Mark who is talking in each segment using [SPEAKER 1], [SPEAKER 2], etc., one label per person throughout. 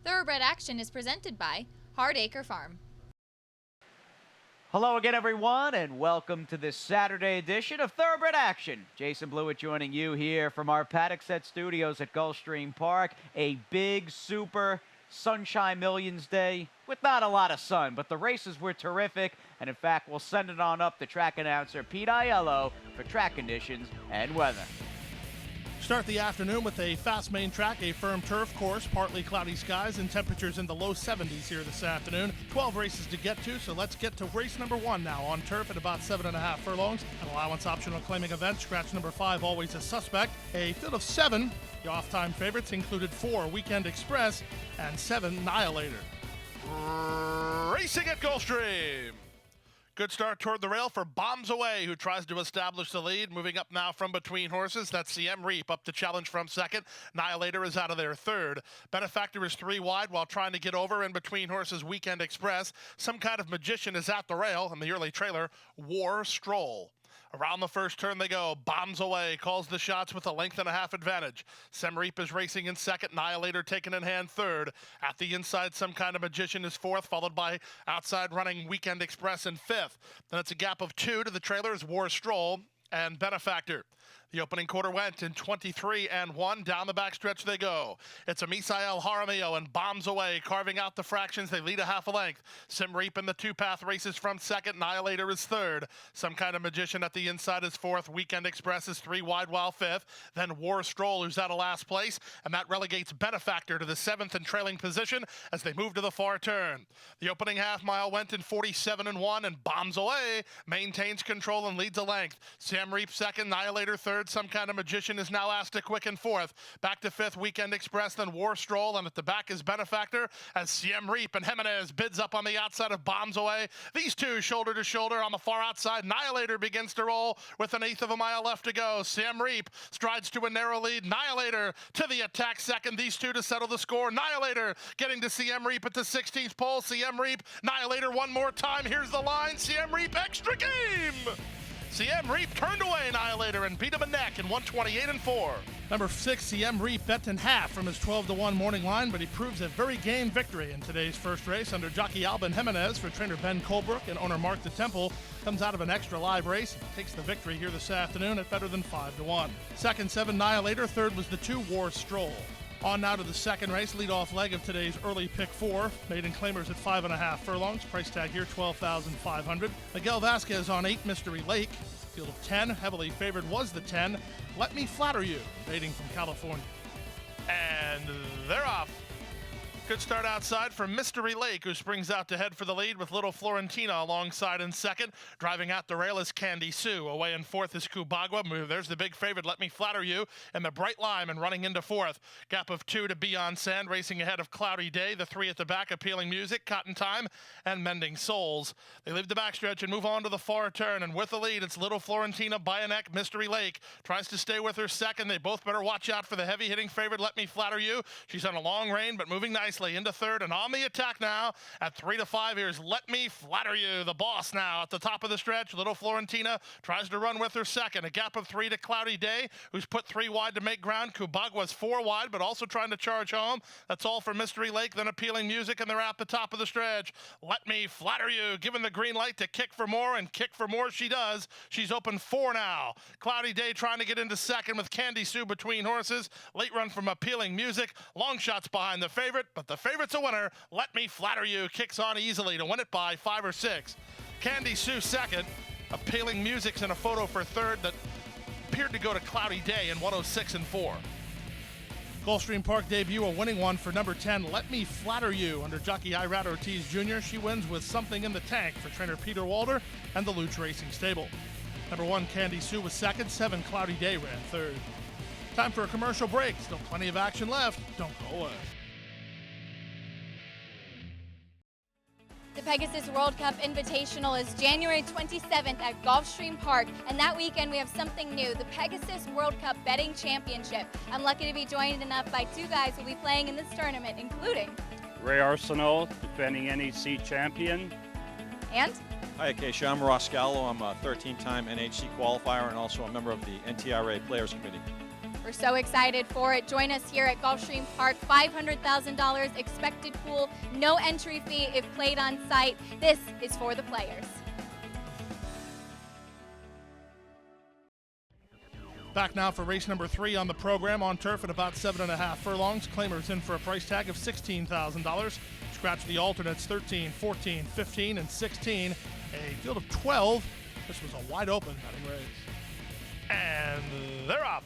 [SPEAKER 1] Thoroughbred Action is presented by Hardacre Farm.
[SPEAKER 2] Hello again, everyone, and welcome to this Saturday edition of Thoroughbred Action. Jason Blewett joining you here from our paddock set studios at Gulfstream Park. A big, super Sunshine Millions Day with not a lot of sun, but the races were terrific. And in fact, we'll send it on up to track announcer Pete Aiello for track conditions and weather.
[SPEAKER 3] Start the afternoon with a fast main track, a firm turf course, partly cloudy skies, and temperatures in the low 70s here this afternoon. 12 races to get to, so let's get to race number 1 now on turf at about 7.5 furlongs. An allowance optional claiming event, scratch number 5, always a suspect. A field of 7, the off-time favorites included 4 Weekend Express and 7 Annihilator. Racing at Gulfstream. Good start toward the rail for Bombs Away, who tries to establish the lead. Moving up now from between horses. That's CM Reap up to challenge from second. Annihilator is out of there third. Benefactor is 3 wide while trying to get over in between horses Weekend Express. Some Kind of Magician is at the rail, and the early trailer, War Stroll. Around the first turn they go. Bombs Away calls the shots with a 1.5 length advantage. Semreep is racing in second. Annihilator taken in hand third. At the inside, Some Kind of Magician is fourth, followed by outside running Weekend Express in fifth. Then it's a gap of 2 to the trailers, War Stroll and Benefactor. The opening quarter went in 23-1. Down the backstretch they go. It's a Misael Jaramillo and Bombs Away carving out the fractions. They lead a 1/2 length. Simreep in the 2-path races from second. Annihilator is third. Some Kind of Magician at the inside is fourth. Weekend Express is 3 wide while fifth. Then War Stroll, who's out of last place, and that relegates Benefactor to the 7th and trailing position as they move to the far turn. The opening half mile went in 47-1, and Bombs Away maintains control and leads a length. Samreep second. Annihilator third. Some Kind of Magician is now asked to quicken fourth. Back to fifth, Weekend Express, then War Stroll, and at the back is Benefactor as Siem Reap and Jimenez bids up on the outside of Bombs Away. These two shoulder to shoulder on the far outside. Annihilator begins to roll with 1/8 of a mile left to go. Siem Reap strides to a narrow lead. Annihilator to the attack second. These two to settle the score. Annihilator getting to Siem Reap at the 16th pole. Siem Reap, Annihilator one more time. Here's the line. Siem Reap extra game. CM Reap turned away Annihilator and beat him a neck in 128-4. Number 6, CM Reap bet in half from his 12-1 morning line, but he proves a very game victory in today's first race under jockey Alban Jimenez for trainer Ben Colebrook and owner Mark the Temple. Comes out of an extra live race and takes the victory here this afternoon at better than 5-1. Second, 7 Annihilator. Third was the 2 War Stroll. On now to the second race, leadoff leg of today's early pick 4. Maiden claimers at 5.5 furlongs. Price tag here, $12,500. Miguel Vasquez on 8, Mystery Lake. Field of 10, heavily favored was the 10. Let Me Flatter You, dating from California. And they're off. Good start outside for Mystery Lake, who springs out to head for the lead with Little Florentina alongside in second. Driving out the rail is Candy Sue. Away in fourth is Kubagwa. There's the big favorite, Let Me Flatter You, and the Bright Lime and running into fourth. Gap of 2 to Beyond Sand, racing ahead of Cloudy Day. The 3 at the back, Appealing Music, Cotton Time, and Mending Souls. They leave the backstretch and move on to the far turn, and with the lead, it's Little Florentina by a neck. Mystery Lake tries to stay with her second. They both better watch out for the heavy-hitting favorite, Let Me Flatter You. She's on a long rein, but moving nicely into third and on the attack now at 3-5. Here's Let Me Flatter You, the boss now at the top of the stretch. Little Florentina tries to run with her second. A gap of 3 to Cloudy Day, who's put 3 wide to make ground. Kubagwa's 4 wide, but also trying to charge home. That's all for Mystery Lake, then Appealing Music, and they're at the top of the stretch. Let Me Flatter You, given the green light to kick for more, and kick for more she does. She's open 4 now. Cloudy Day trying to get into second with Candy Sue between horses. Late run from Appealing Music. Long shots behind the favorite, but the favorite's a winner. Let Me Flatter You kicks on easily to win it by 5 or 6. Candy Sue second. Appealing Music's in a photo for third that appeared to go to Cloudy Day in 106-4. Gulfstream Park debut, a winning one for number 10, Let Me Flatter You, under jockey Irad Ortiz Jr. She wins with Something in the Tank for trainer Peter Walder and the Luch Racing Stable. Number 1, Candy Sue was second. 7, Cloudy Day ran third. Time for a commercial break. Still plenty of action left. Don't go away.
[SPEAKER 1] The Pegasus World Cup Invitational is January 27th at Gulfstream Park, and that weekend we have something new, the Pegasus World Cup Betting Championship. I'm lucky to be joined enough by 2 guys who will be playing in this tournament, including
[SPEAKER 4] Ray Arsenault, defending NHC champion.
[SPEAKER 1] And?
[SPEAKER 5] Hi, Acacia. I'm Ross Gallo. I'm a 13-time NHC qualifier and also a member of the NTRA Players Committee.
[SPEAKER 1] We're so excited for it. Join us here at Gulfstream Park. $500,000 expected pool, no entry fee if played on site. This is for the players.
[SPEAKER 3] Back now for race number 3 on the program, on turf at about 7.5 furlongs. Claimers in for a price tag of $16,000. Scratch the alternates 13, 14, 15, and 16. A field of 12. This was a wide open betting race. And they're off.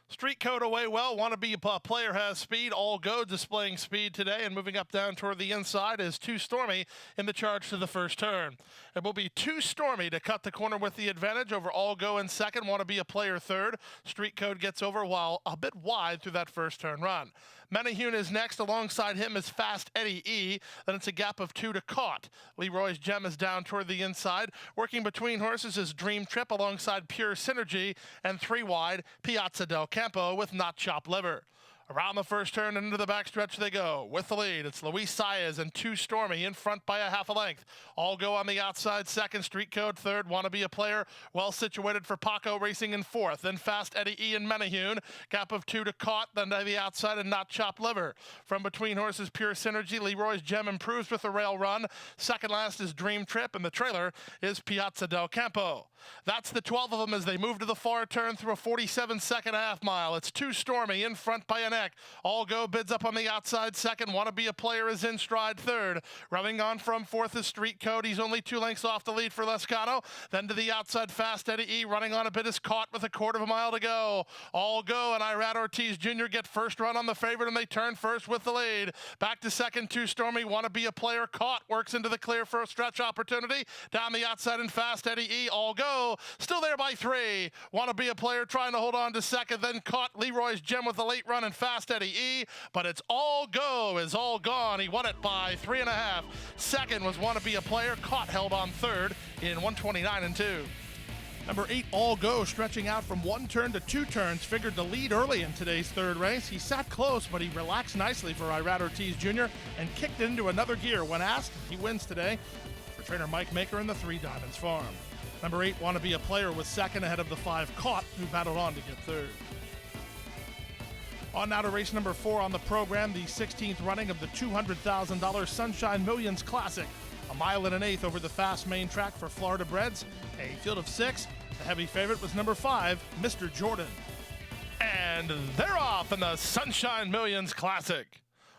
[SPEAKER 3] Street code away well. Wannabe player has speed. All go displaying speed today. And moving up down toward the inside is Too Stormy in the charge to the first turn. It will be Too Stormy to cut the corner with the advantage over All Go in second. Wannabe a player third. Street code gets over while a bit wide through that first turn run. Menahune is next. Alongside him is Fast Eddie E. Then it's a gap of 2 to Caught. Leroy's Gem is down toward the inside. Working between horses is Dream Trip alongside Pure Synergy. And 3 wide, Piazza del Campo with Not Chopped Liver. Around the first turn and into the backstretch they go. With the lead, it's Luis Saez and Too Stormy in front by a half a length. All Go on the outside second, Street Code third. Wannabe a player, well situated for Paco racing in fourth. Then Fast Eddie E and Menahune. Gap of 2 to Caught, then to the outside and Not Chopped Liver. From between horses, Pure Synergy. Leroy's Gem improves with the rail run. Second last is Dream Trip, and the trailer is Piazza del Campo. That's the 12 of them as they move to the far turn through a 47-second half mile. It's Too Stormy in front by a neck. All Go bids up on the outside second. Wannabe a player is in stride third. Running on from fourth is Street Code. He's only 2 lengths off the lead for Lescano. Then to the outside, Fast Eddie E. Running on a bit is Caught with a 1/4 mile to go. All Go and Irad Ortiz Jr. get first run on the favorite, and they turn first with the lead. Back to second, Too Stormy. Wannabe a player. Caught works into the clear for a stretch opportunity. Down the outside and Fast Eddie E. All Go still there by 3. Wannabe a player trying to hold on to second. Then Caught. Leroy's Gem with a late run and Fast Eddie E. But it's All Go is all gone. He won it by 3.5. Second was Wannabe a player. Caught held on third in 129 and 2. Number 8, All Go, stretching out from 1 turn to 2 turns, figured to lead early in today's third race. He sat close, but he relaxed nicely for Irad Ortiz Jr. and kicked into another gear when asked. He wins today for trainer Mike Maker and the 3 Diamonds Farm. Number 8, Wannabe a player, was second ahead of the 5, Caught, who battled on to get third. On now to race number 4 on the program, the 16th running of the $200,000 Sunshine Millions Classic. A 1.125 over the fast main track for Florida breds. A field of 6. The heavy favorite was number 5, Mr. Jordan. And they're off in the Sunshine Millions Classic.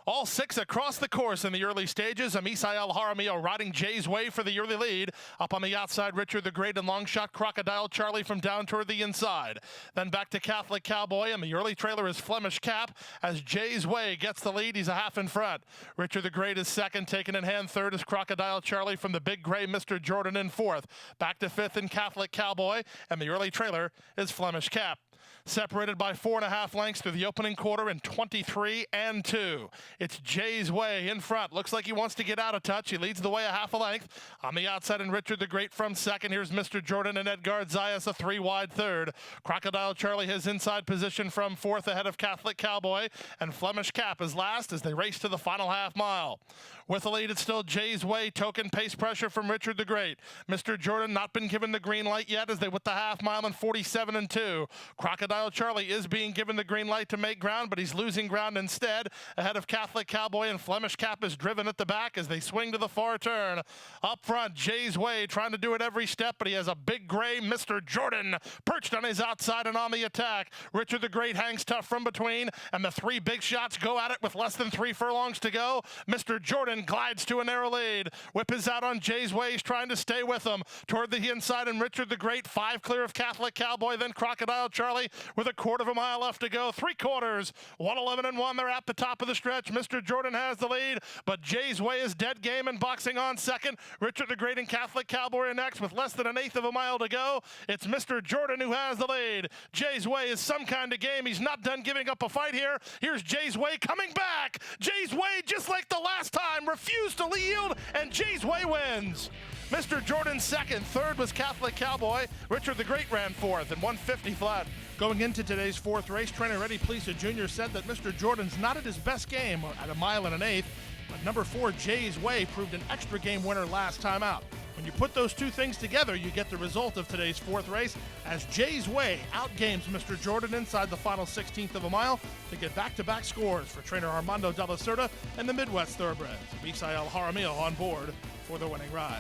[SPEAKER 3] All 6 across the course in the early stages. Amisael Jaramillo riding Jay's Way for the early lead. Up on the outside, Richard the Great and long shot Crocodile Charlie from down toward the inside. Then back to Catholic Cowboy, and the early trailer is Flemish Cap as Jay's Way gets the lead. He's a half in front. Richard the Great is second, taken in hand. Third is Crocodile Charlie from the big gray Mr. Jordan in fourth. Back to fifth in Catholic Cowboy, and the early trailer is Flemish Cap. Separated by 4.5 lengths through the opening quarter in 23 and 2. It's Jay's Way in front. Looks like he wants to get out of touch. He leads the way a half a length. On the outside, and Richard the Great from second. Here's Mr. Jordan and Edgar Zayas, a 3 wide third. Crocodile Charlie has inside position from fourth ahead of Catholic Cowboy. And Flemish Cap is last as they race to the final half mile. With the lead, it's still Jay's Way. Token pace pressure from Richard the Great. Mr. Jordan not been given the green light yet as they with the half mile in 47 and 2. Crocodile Charlie is being given the green light to make ground, but he's losing ground instead ahead of Catholic Cowboy, and Flemish Cap is driven at the back as they swing to the far turn. Up front, Jay's Way trying to do it every step, but he has a big gray Mr. Jordan perched on his outside and on the attack. Richard the Great hangs tough from between, and the 3 big shots go at it with less than 3 furlongs to go. Mr. Jordan glides to a narrow lead. Whip is out on Jay's Way. He's trying to stay with him. Toward the inside, and Richard the Great, 5 clear of Catholic Cowboy, then Crocodile Charlie with a 1/4 mile left to go. 3/4, 1:11 and 1. They're at the top of the stretch. Mr. Jordan has the lead, but Jay's Way is dead game and boxing on second. Richard the Great and Catholic Cowboy are next with less than 1/8 of a mile to go. It's Mr. Jordan who has the lead. Jay's Way is some kind of game. He's not done giving up a fight here. Here's Jay's Way coming back. Jay's Way, just like the last time, refused to yield, and Jay's Way wins. Mr. Jordan second. Third was Catholic Cowboy. Richard the Great ran fourth in 150 flat. Going into today's 4th race, trainer Eddie Plisa Jr. said that Mr. Jordan's not at his best game at a 1 1/8, but number 4, Jay's Way, proved an extra game winner last time out. When you put those two things together, you get the result of today's fourth race as Jay's Way outgames Mr. Jordan inside the final 16th of a mile to get back-to-back scores for trainer Armando Della Cerda and the Midwest Thoroughbreds. Misael Jaramillo on board for the winning ride.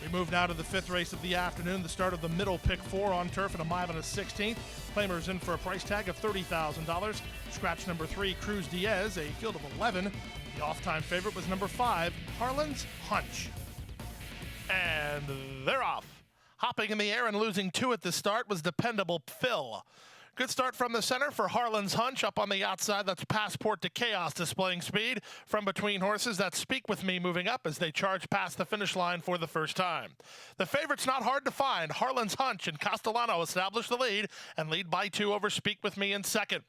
[SPEAKER 3] We move now to the fifth race of the afternoon, the start of the middle pick 4 on turf at a mile and a 16th. Claimers in for a price tag of $30,000. Scratch number 3, Cruz Diaz, a field of 11. The off-time favorite was number 5, Harlan's Hunch. And they're off. Hopping in the air and losing 2 at the start was Dependable Phil. Good start from the center for Harlan's Hunch. Up on the outside, that's Passport to Chaos displaying speed. From between horses, that's Speak With Me moving up as they charge past the finish line for the first time. The favorite's not hard to find. Harlan's Hunch and Castellano establish the lead and lead by 2 over Speak With Me in second.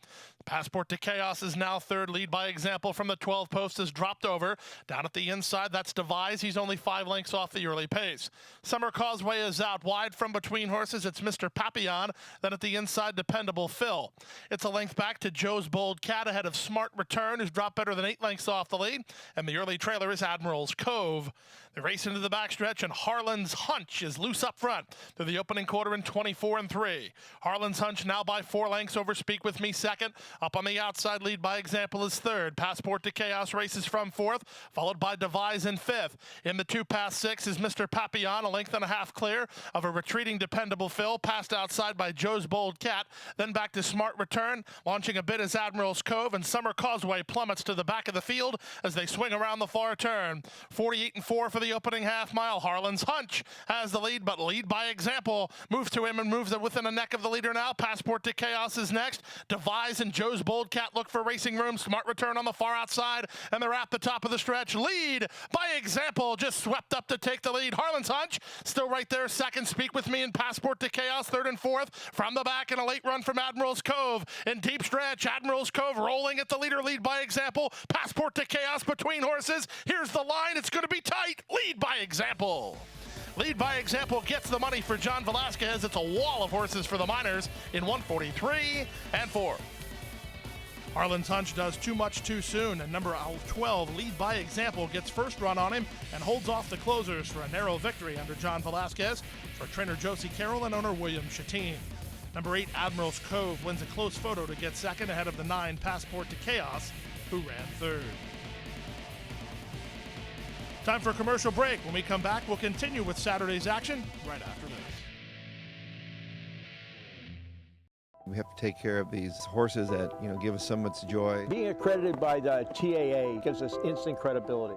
[SPEAKER 3] Passport to Chaos is now third. Lead by example from the 12 post is dropped over. Down at the inside, that's Devise. He's only 5 lengths off the early pace. Summer Causeway is out wide. From between horses, it's Mr. Papillon. Then at the inside, Dependable Phil. It's a length back to Joe's Bold Cat ahead of Smart Return, who's dropped better than 8 lengths off the lead. And the early trailer is Admiral's Cove. They race into the backstretch, and Harlan's Hunch is loose up front through the opening quarter in 24-3. Harlan's Hunch now by 4 lengths over Speak With Me second. Up on the outside, lead by example is third. Passport to Chaos races from fourth, followed by Devise in fifth. In the 2 past 6 is Mr. Papillon, a length and a half clear of a retreating Dependable Phil, passed outside by Joe's Bold Cat. Then back to Smart Return, launching a bit as Admiral's Cove, and Summer Causeway plummets to the back of the field as they swing around the far turn. 48-4 for the opening half mile. Harlan's Hunch has the lead, but lead by example. Moves to him and moves within a neck of the leader now. Passport to Chaos is next. Devise and Joe's Bold Cat look for racing room. Smart Return on the far outside, and they're at the top of the stretch. Lead by example just swept up to take the lead. Harlan's Hunch still right there second. Speak With Me and Passport to Chaos third and fourth. From the back, and a late run from Admiral's Cove. In deep stretch, Admiral's Cove rolling at the leader. Lead by example. Passport to Chaos between horses. Here's the line. It's going to be tight. Lead by example. Lead by example gets the money for John Velasquez. It's a wall of horses for the Miners in 143-4. Harlan's Hunch does too much too soon, and number 12, Lead by Example, gets first run on him and holds off the closers for a narrow victory under John Velasquez for trainer Josie Carroll and owner William Chatine. Number 8, Admiral's Cove, wins a close photo to get second ahead of the 9, Passport to Chaos, who ran third. Time for a commercial break. When we come back, we'll continue with Saturday's action right after this.
[SPEAKER 5] We have to take care of these horses that, give us so much joy.
[SPEAKER 6] Being accredited by the TAA gives us instant credibility.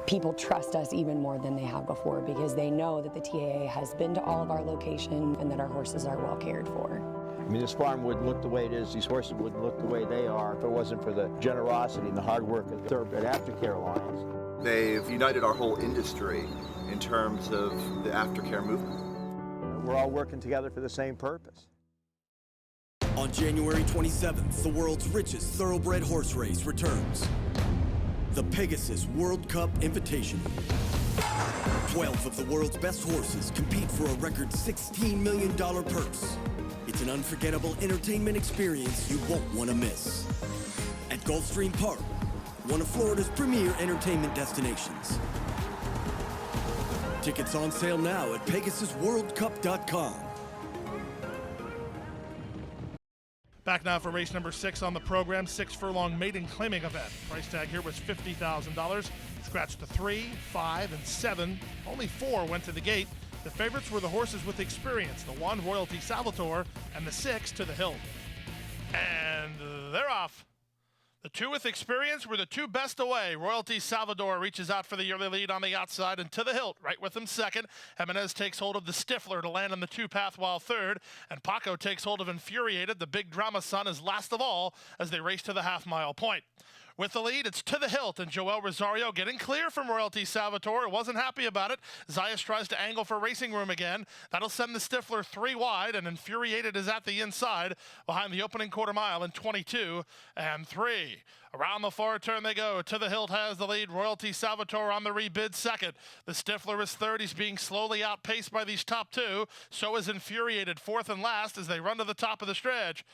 [SPEAKER 7] People trust us even more than they have before because they know that the TAA has been to all of our locations and that our horses are well cared for.
[SPEAKER 6] I mean, this farm wouldn't look the way it is. These horses wouldn't look the way they are if it wasn't for the generosity and the hard work of the Thoroughbred Aftercare Alliance.
[SPEAKER 8] They've united our whole industry in terms of the aftercare movement.
[SPEAKER 6] We're all working together for the same purpose.
[SPEAKER 9] On January 27th, the world's richest thoroughbred horse race returns. The Pegasus World Cup Invitational. 12 of the world's best horses compete for a record $16 million purse. It's an unforgettable entertainment experience you won't want to miss. At Gulfstream Park, one of Florida's premier entertainment destinations. Tickets on sale now at PegasusWorldCup.com.
[SPEAKER 3] Back now for race number 6 on the program, 6 furlong maiden claiming event. Price tag here was $50,000. Scratched to 3, 5, and 7. Only 4 went to the gate. The favorites were the horses with experience, the 1, Royalty Salvatore, and the 6, To the Hilt. And they're off. The 2 with experience were the 2 best away. Royalty Salvador reaches out for the early lead on the outside, and To the Hilt right with him second. Jimenez takes hold of the Stifler to land in the 2 path while third, and Paco takes hold of Infuriated. The big drama son is last of all as they race to the half-mile point. With the lead, it's To the Hilt, and Joel Rosario getting clear from Royalty Salvatore. Wasn't happy about it. Zayas tries to angle for racing room again. That'll send the Stifler 3 wide, and Infuriated is at the inside behind the opening quarter mile in 22-3. Around the far turn they go. To the Hilt has the lead. Royalty Salvatore on the rebid second. The Stifler is third. He's being slowly outpaced by these top 2. So is Infuriated fourth and last as they run to the top of the stretch.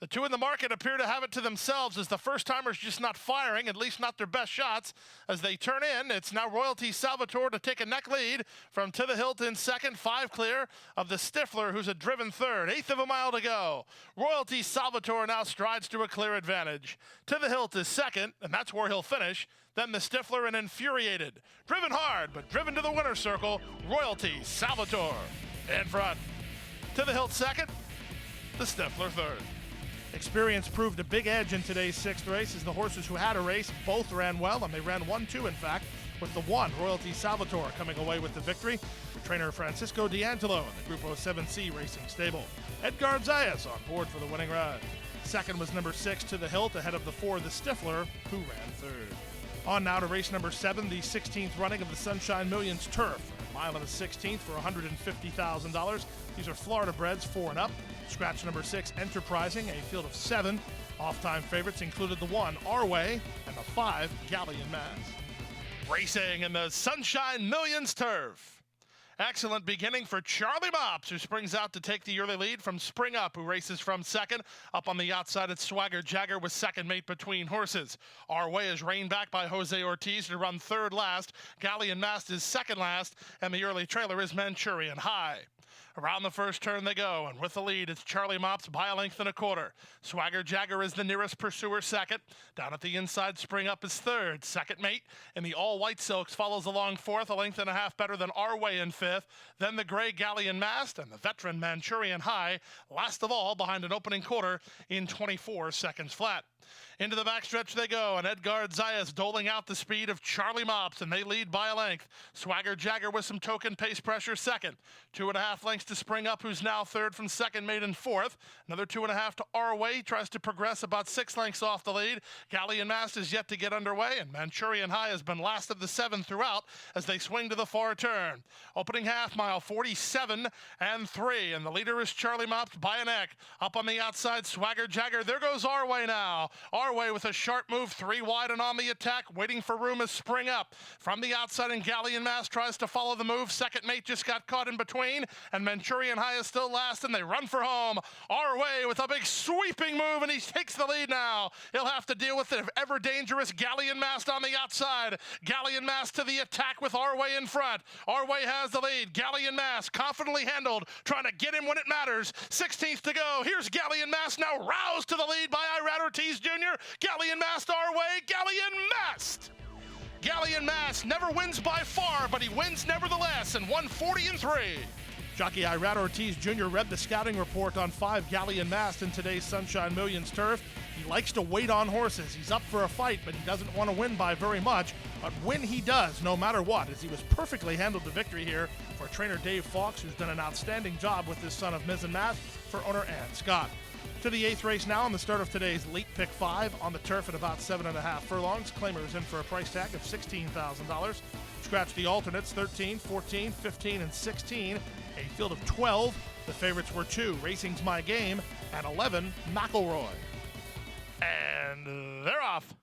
[SPEAKER 3] The two in the market appear to have it to themselves as the first-timers just not firing, at least not their best shots. As they turn in, it's now Royalty Salvatore to take a neck lead from To The Hilt in second, 5 clear of the Stifler, who's a driven third. 1/8 of a mile to go. Royalty Salvatore now strides to a clear advantage. To The Hilt is second, and that's where he'll finish. Then the Stifler and Infuriated. Driven hard, but driven to the winner's circle, Royalty Salvatore in front. To The Hilt second, the Stifler third.
[SPEAKER 10] Experience proved a big edge in today's 6th race as the horses who had a race both ran well, and they ran 1-2 in fact, with the one, Royalty Salvatore, coming away with the victory. Trainer Francisco D'Angelo in the Group 07C Racing Stable. Edgar Zayas on board for the winning ride. Second was number 6, To The Hilt, ahead of the 4, the Stifler, who ran third. On now to race number 7, the 16th running of the Sunshine Millions Turf. A mile and a 16th for $150,000. These are Florida breds, 4 and up. Scratch number 6, Enterprising, a field of 7. Off-time favorites included the 1, Our Way, and the 5, Galleon Mass.
[SPEAKER 3] Racing in the Sunshine Millions Turf. Excellent beginning for Charlie Mops, who springs out to take the early lead from Spring Up, who races from second. Up on the outside, it's Swagger Jagger with second mate between horses. Our Way is reined back by Jose Ortiz to run third last. Galleon Mast is second last, and the early trailer is Manchurian High. Around the first turn they go, and with the lead, it's Charlie Mops by a length and a quarter. Swagger Jagger is the nearest pursuer second. Down at the inside, Spring Up is third. Second mate in the all-white silks follows along fourth, a length and a half better than Our Way in fifth. Then the gray Galleon Mast and the veteran Manchurian High, last of all behind an opening quarter in 24 seconds flat. Into the backstretch they go, and Edgar Zayas doling out the speed of Charlie Mops, and they lead by a length. Swagger Jagger with some token pace pressure second. 2.5 lengths to Spring Up, who's now third from second mate in fourth. Another 2.5 to Our Way, tries to progress about 6 lengths off the lead. Galleon Mast is yet to get underway, and Manchurian High has been last of the 7 throughout as they swing to the far turn. Opening half mile, 47 and 3, and the leader is Charlie Mops by a neck. Up on the outside, Swagger Jagger. There goes Our Way now. Our Way with a sharp move, 3 wide and on the attack, waiting for room is Spring Up. From the outside, and Galleon Mast tries to follow the move. Second mate just got caught in between, and Manchurian High is still last, and they run for home. Our Way with a big sweeping move, and he takes the lead now. He'll have to deal with the ever-dangerous Galleon Mast on the outside. Galleon Mast to the attack with Our Way in front. Our Way has the lead. Galleon Mast confidently handled, trying to get him when it matters. 16th to go. Here's Galleon Mast now roused to the lead by Irad Ortiz Jr. Galleon Mast Our Way. Galleon Mast! Galleon Mast never wins by far, but he wins nevertheless in 140 and 3.
[SPEAKER 10] Jockey Irad Ortiz Jr. read the scouting report on 5 Galleon Mast in today's Sunshine Millions Turf. He likes to wait on horses. He's up for a fight, but he doesn't want to win by very much. But when he does, no matter what, as he was perfectly handled to victory here for trainer Dave Fawkes, who's done an outstanding job with his son of Miz and Mass for owner Ann Scott. To the 8th race now on the start of today's late pick 5 on the turf at about 7.5 furlongs. Claimer is in for a price tag of $16,000. Scratch the alternates 13, 14, 15, and 16. A field of 12. The favorites were 2, Racing's My Game, and 11, McElroy.
[SPEAKER 3] And they're off.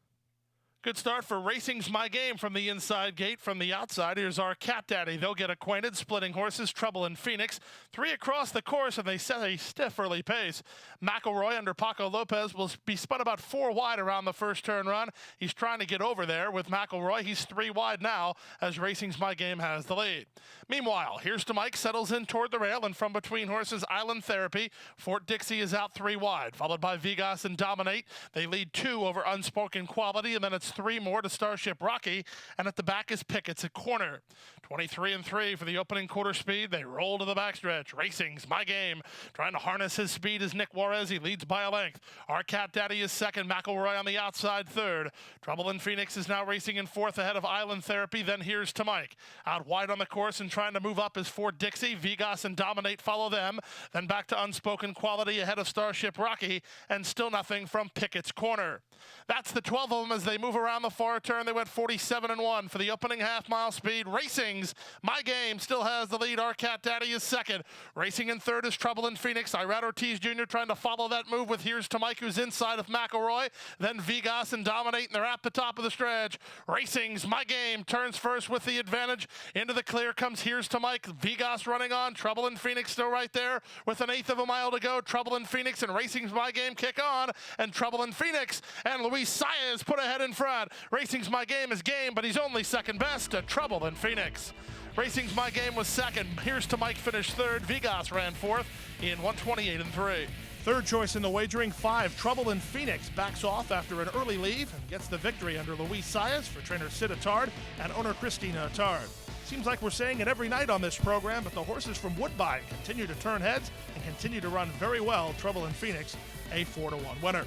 [SPEAKER 3] Good start for Racing's My Game from the inside gate. From the outside, here's our Cat Daddy. They'll get acquainted. Splitting horses, Trouble in Phoenix. 3 across the course, and they set a stiff early pace. McElroy under Paco Lopez will be spun about 4 wide around the first turn run. He's trying to get over there with McElroy. He's 3 wide now as Racing's My Game has the lead. Meanwhile, here's to Mike, settles in toward the rail, and from between horses, Island Therapy. Fort Dixie is out 3 wide, followed by Vegas and Dominate. They lead 2 over Unspoken Quality, and then it's 3 more to Starship Rocky, and at the back is Pickett's a corner. 23 and 3 for the opening quarter speed. They roll to the backstretch. Racing's My Game. Trying to harness his speed is Nick Juarez. He leads by a length. Our Cat Daddy is second. McElroy on the outside third. Trouble in Phoenix is now racing in fourth ahead of Island Therapy. Then here's to Mike. Out wide on the course and trying to move up is Fort Dixie. Vegas and Dominate follow them. Then back to Unspoken Quality ahead of Starship Rocky, and still nothing from Pickett's corner. That's the 12 of them as they move around the far turn. They went 47-1 for the opening half-mile speed. Racing's My Game still has the lead. Our Cat Daddy is second. Racing in third is Trouble in Phoenix. Irad Ortiz Jr. trying to follow that move with Here's to Mike, who's inside of McElroy. Then Vigas and Dominate, and they're at the top of the stretch. Racing's My Game turns first with the advantage. Into the clear comes Here's to Mike. Vigas running on. Trouble in Phoenix still right there with an eighth of a mile to go. Trouble in Phoenix and Racing's My Game kick on. And Trouble in Phoenix and Luis Saez put ahead in front. Racing's My Game is game, but he's only second best to Trouble in Phoenix. Racing's My Game was second. Here's to Mike finished third. Vigas ran fourth in 1:28.3.
[SPEAKER 10] Third choice in the wagering, 5, Trouble in Phoenix, backs off after an early leave and gets the victory under Luis Saez for trainer Sid Attard and owner Christina Attard. Seems like we're saying it every night on this program, but the horses from Woodbine continue to turn heads and continue to run very well. Trouble in Phoenix, a 4-1 winner.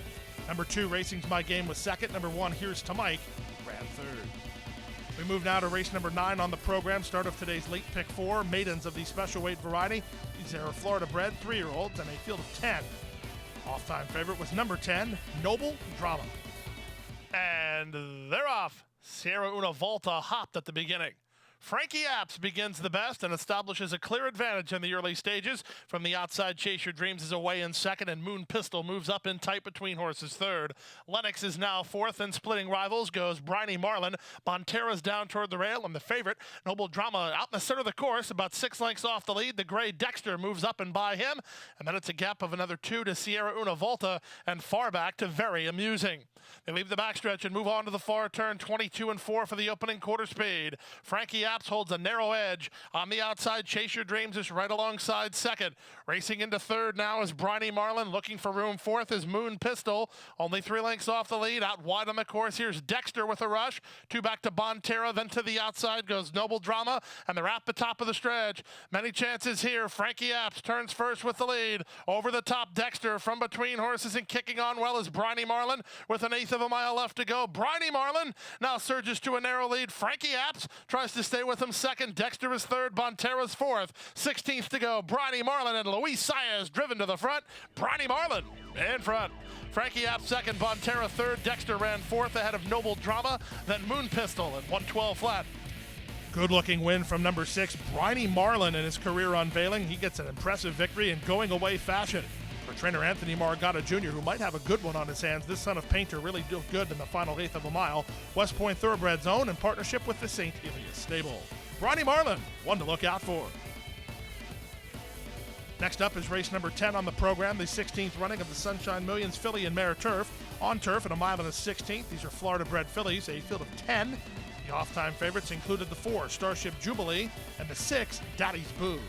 [SPEAKER 10] Number 2, Racing's My Game was second. Number 1, Here's to Mike, ran third. We move now to race number 9 on the program. Start of today's late pick 4, maidens of the special weight variety. These are Florida-bred 3-year-olds and a field of 10. Off-time favorite was number 10, Noble Drama.
[SPEAKER 3] And they're off. Sierra Una Volta hopped at the beginning. Frankie Apps begins the best and establishes a clear advantage in the early stages. From the outside, Chase Your Dreams is away in second, and Moon Pistol moves up in tight between horses third. Lennox is now fourth, and splitting rivals goes Bryony Marlin. Bonterra's down toward the rail, and the favorite, Noble Drama, out in the center of the course, about 6 lengths off the lead. The gray Dexter moves up and by him, and then it's a gap of another 2 to Sierra Una Volta, and far back to Very Amusing. They leave the backstretch and move on to the far turn, 22-4 for the opening quarter speed. Frankie Apps holds a narrow edge. On the outside, Chase Your Dreams is right alongside second. Racing into third now is Bryony Marlin. Looking for room fourth is Moon Pistol. Only 3 lengths off the lead. Out wide on the course, here's Dexter with a rush. 2 back to Bonterra. Then to the outside goes Noble Drama, and they're at the top of the stretch. Many chances here. Frankie Apps turns first with the lead. Over the top, Dexter from between horses and kicking on well is Bryony Marlin with an eighth of a mile left to go. Bryony Marlin now surges to a narrow lead. Frankie Apps tries to stay with him second. Dexter is third. Bonterra's fourth. 16th to go. Bryony Marlin and Luis Saez driven to the front. Bryony Marlin in front. Frankie Apps second. Bonterra third. Dexter ran fourth ahead of Noble Drama. Then Moon Pistol at 112 flat.
[SPEAKER 10] Good-looking win from number 6, Bryony Marlin in his career unveiling. He gets an impressive victory in going-away fashion. For trainer Anthony Margata Jr., who might have a good one on his hands, this son of Painter really did good in the final eighth of a mile. West Point Thoroughbred Zone in partnership with the St. Elias Stable. Bryony Marlin, one to look out for. Next up is race number 10 on the program, the 16th running of the Sunshine Millions Filly and Mare Turf. On turf at a mile and a 16th. These are Florida-bred fillies, a field of 10. The off-time favorites included the 4, Starship Jubilee, and the 6, Daddy's Boo.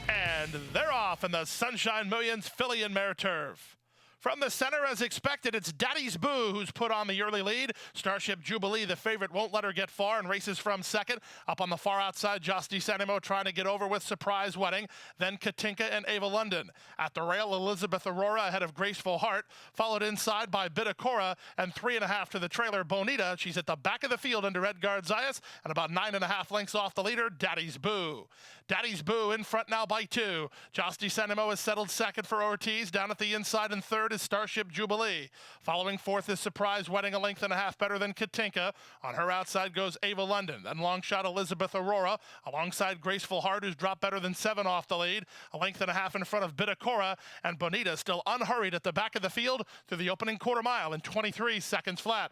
[SPEAKER 3] And they're off in the Sunshine Millions Filly and Mare Turf. From the center, as expected, it's Daddy's Boo who's put on the early lead. Starship Jubilee, the favorite, won't let her get far and races from second. Up on the far outside, Jos DeSanimo trying to get over with Surprise Wedding. Then Katinka and Ava London. At the rail, Elizabeth Aurora ahead of Graceful Heart, followed inside by Bidacora, and 3.5 to the trailer, Bonita. She's at the back of the field under Edgard Zayas, and about 9.5 lengths off the leader, Daddy's Boo. Daddy's Boo in front now by 2. Jos DeSanimo is settled second for Ortiz. Down at the inside and third is Starship Jubilee. Following fourth is Surprise Wedding, a length and a half better than Katinka. On her outside goes Ava London. Then long shot Elizabeth Aurora alongside Graceful Heart, who's dropped better than 7 off the lead. A length and a half in front of Bidacora, and Bonita still unhurried at the back of the field through the opening quarter mile in 23 seconds flat.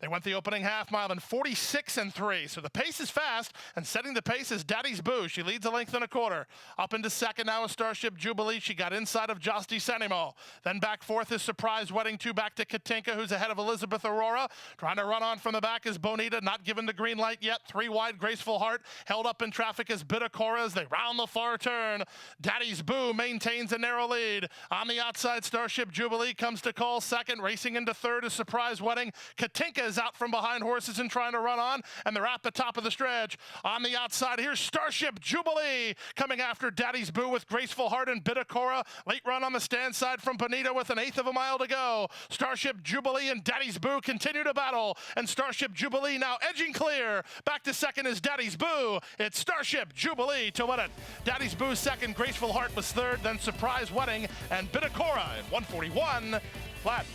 [SPEAKER 3] They went the opening half mile in 46-3, so the pace is fast, and setting the pace is Daddy's Boo. She leads a length and a quarter. Up into second now is Starship Jubilee. She got inside of Jos DeSanimo. Then back fourth is Surprise Wedding, 2 back to Katinka, who's ahead of Elizabeth Aurora. Trying to run on from the back is Bonita, not given the green light yet. 3 wide, Graceful Heart. Held up in traffic is Bidacora as they round the far turn. Daddy's Boo maintains a narrow lead. On the outside, Starship Jubilee comes to call second. Racing into third is Surprise Wedding. Katinka is out from behind horses and trying to run on, and they're at the top of the stretch. On the outside, here's Starship Jubilee coming after Daddy's Boo with Graceful Heart and Bidacora. Late run on the stand side from Bonita with an eighth of a mile to go. Starship Jubilee and Daddy's Boo continue to battle, and Starship Jubilee now edging clear. Back to second is Daddy's Boo. It's Starship Jubilee to win it. Daddy's Boo second, Graceful Heart was third, then Surprise Wedding and Bidacora in 141 flat.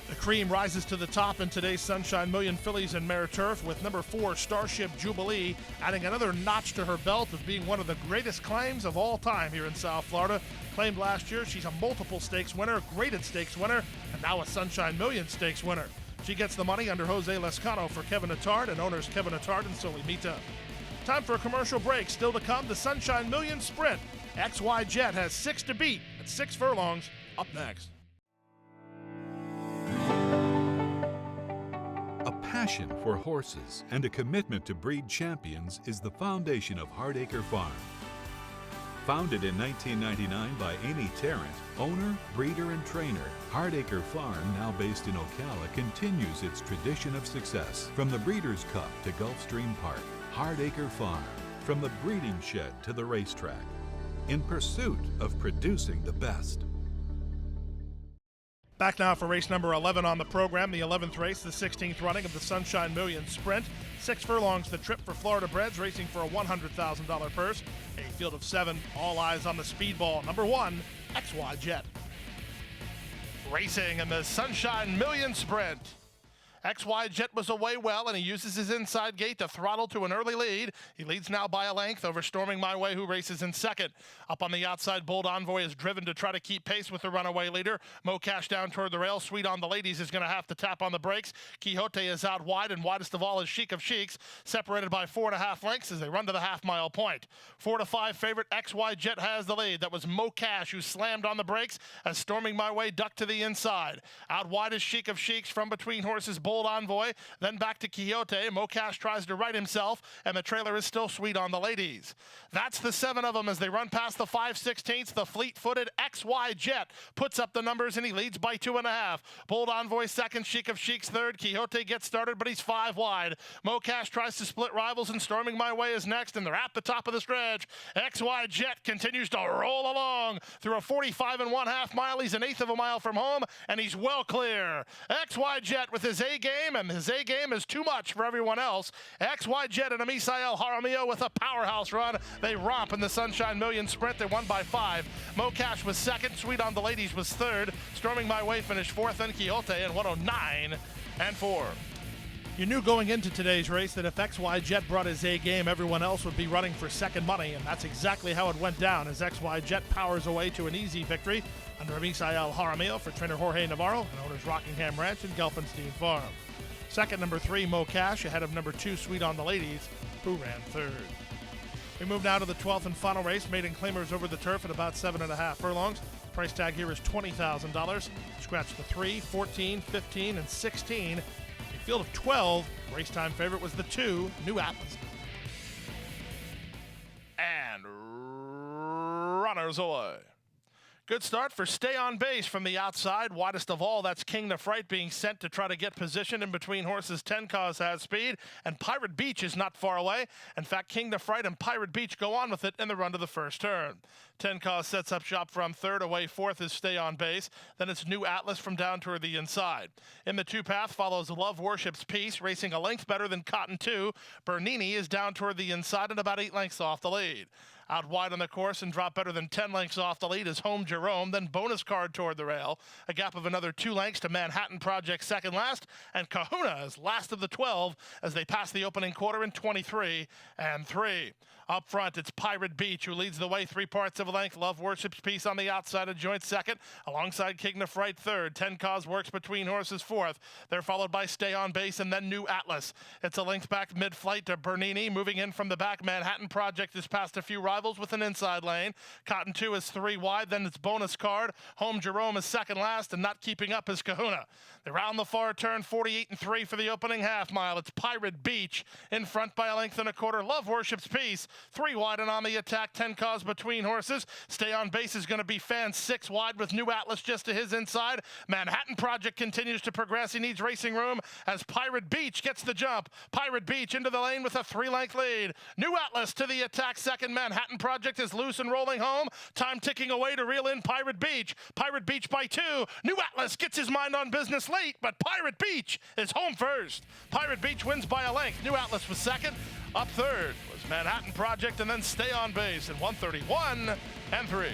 [SPEAKER 10] The cream rises to the top in today's Sunshine Million Fillies and Mare Turf, with number 4 Starship Jubilee adding another notch to her belt of being one of the greatest claims of all time here in South Florida. Claimed last year, she's a multiple stakes winner, graded stakes winner, and now a Sunshine Million stakes winner. She gets the money under Jose Lescano for Kevin Attard and owners Kevin Attard and Solimita. Time for a commercial break. Still to come, the Sunshine Million Sprint. XY Jet has 6 to beat at 6 furlongs. Up next.
[SPEAKER 11] A passion for horses and a commitment to breed champions is the foundation of Hardacre Farm. Founded in 1999 by Amy Tarrant, owner, breeder, and trainer, Hardacre Farm, now based in Ocala, continues its tradition of success. From the Breeders' Cup to Gulfstream Park, Hardacre Farm, from the breeding shed to the racetrack, in pursuit of producing the best.
[SPEAKER 10] Back now for race number 11 on the program, the 11th race, the 16th running of the Sunshine Million Sprint. 6 furlongs the trip for Florida breds, racing for a $100,000 purse. A field of 7, all eyes on the speedball. Number 1, XY Jet.
[SPEAKER 3] Racing in the Sunshine Million Sprint. XY Jet was away well, and he uses his inside gate to throttle to an early lead. He leads now by a length over Storming My Way, who races in second. Up on the outside, Bold Envoy is driven to try to keep pace with the runaway leader. Mo Cash down toward the rail. Sweet on the Ladies is going to have to tap on the brakes. Quixote is out wide, and widest of all is Chic of Chics, separated by 4.5 lengths as they run to the half-mile point. 4 to 5 favorite XY Jet has the lead. That was Mo Cash who slammed on the brakes as Storming My Way ducked to the inside. Out wide is Chic of Chics from between horses Bold Envoy, then back to Quixote. Mo Cash tries to right himself, and the trailer is still Sweet on the Ladies. That's the 7 of them as they run past the 5/16. The fleet-footed XY Jet puts up the numbers, and he leads by 2.5. Bold Envoy second, Chic of Chics third. Quixote gets started, but he's 5 wide. Mo Cash tries to split rivals, and Storming My Way is next, and they're at the top of the stretch. XY Jet continues to roll along through a 45 1/2 mile. He's 1/8 of a mile from home, and he's well clear. XY Jet with his A game, and his A game is too much for everyone else. XY Jet and Misael Jaramillo with a powerhouse run. They romp in the Sunshine Million Sprint. They won by 5. Mo Cash was second. Sweet on the Ladies was third. Storming My Way finished 4th, and Quixote in 109 and 4.
[SPEAKER 10] You knew going into today's race that if XY Jet brought his A game, everyone else would be running for second money, and that's exactly how it went down as XY Jet powers away to an easy victory under Misael Jaramillo for trainer Jorge Navarro and owners Rockingham Ranch and Gelfenstein Farm. Second, number 3, Mo Cash, ahead of number 2, Sweet on the Ladies, who ran third. We move now to the 12th and final race, maiden claimers over the turf at about 7.5 furlongs. Price tag here is $20,000. Scratch the 3, 14, 15, and 16. A field of 12. Race time favorite was the 2, New Atlas.
[SPEAKER 3] And runners away. Good start for Stay on Base from the outside. Widest of all, that's King the Fright being sent to try to get position in between horses. 10 Cause has speed, and Pirate Beach is not far away. In fact, King the Fright and Pirate Beach go on with it in the run to the first turn. 10 Cause sets up shop from third. Away fourth is Stay on Base. Then it's New Atlas from down toward the inside. In the 2 path follows Love Worship's Peace, racing a length better than Cotton 2. Bernini is down toward the inside and about 8 lengths off the lead. Out wide on the course and drop better than 10 lengths off the lead is Home Jerome, then Bonus Card toward the rail. A gap of another 2 lengths to Manhattan Project second last, and Kahuna is last of the 12 as they pass the opening quarter in 23 and 3. Up front, it's Pirate Beach, who leads the way 3 parts of a length. Love Worship's Peace on the outside of joint second, alongside King the Fright third. 10 Cause works between horses fourth. They're followed by Stay on Base and then New Atlas. It's a length back mid-flight to Bernini. Moving in from the back, Manhattan Project is past a few rivals with an inside lane. Cotton 2 is 3 wide, then it's Bonus Card. Home Jerome is second last, and not keeping up is Kahuna. They're round the far turn, 48 and 3 for the opening half mile. It's Pirate Beach in front by a length and a quarter. Love Worship's Peace 3 wide and on the attack. 10 Cause between horses. Stay on Base is going to be Fan 6 wide with New Atlas just to his inside. Manhattan Project continues to progress. He needs racing room as Pirate Beach gets the jump. Pirate Beach into the lane with a 3-length lead. New Atlas to the attack second. Manhattan Project is loose and rolling home. Time ticking away to reel in Pirate Beach. Pirate Beach by 2. New Atlas gets his mind on business late, but Pirate Beach is home first. Pirate Beach wins by a length. New Atlas was second. Up third was Manhattan Project, and then Stay on Base in 131 and 3.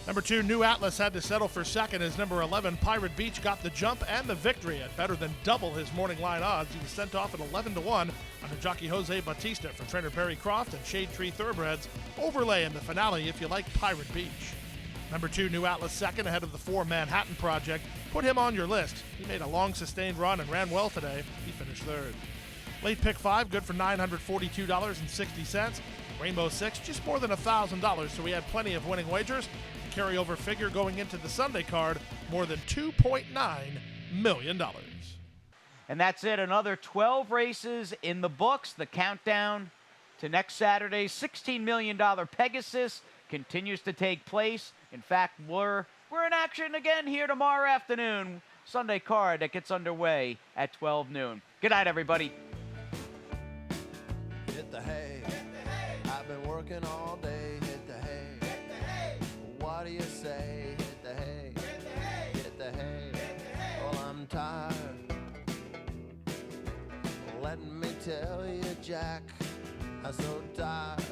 [SPEAKER 10] Number 2, New Atlas had to settle for second as number 11, Pirate Beach, got the jump and the victory at better than double his morning line odds. He was sent off at 11-1 under jockey Jose Bautista from trainer Barry Croft and Shade Tree Thoroughbreds. Overlay in the finale if you like Pirate Beach. Number 2, New Atlas second ahead of the 4, Manhattan Project. Put him on your list. He made a long sustained run and ran well today. He finished third. Late pick 5, good for $942.60. Rainbow 6, just more than $1,000, so we had plenty of winning wagers. Carryover figure going into the Sunday card, more than $2.9 million.
[SPEAKER 2] And that's it. Another 12 races in the books. The countdown to next Saturday's $16 million Pegasus continues to take place. In fact, we're in action again here tomorrow afternoon. Sunday card that gets underway at 12 noon. Good night, everybody.
[SPEAKER 12] Hit the hay. I've been working all day. Hit the hay. What do you say? Hit the hay. Hit the hay. Well, I'm tired. Let me tell you, Jack, I'm so tired.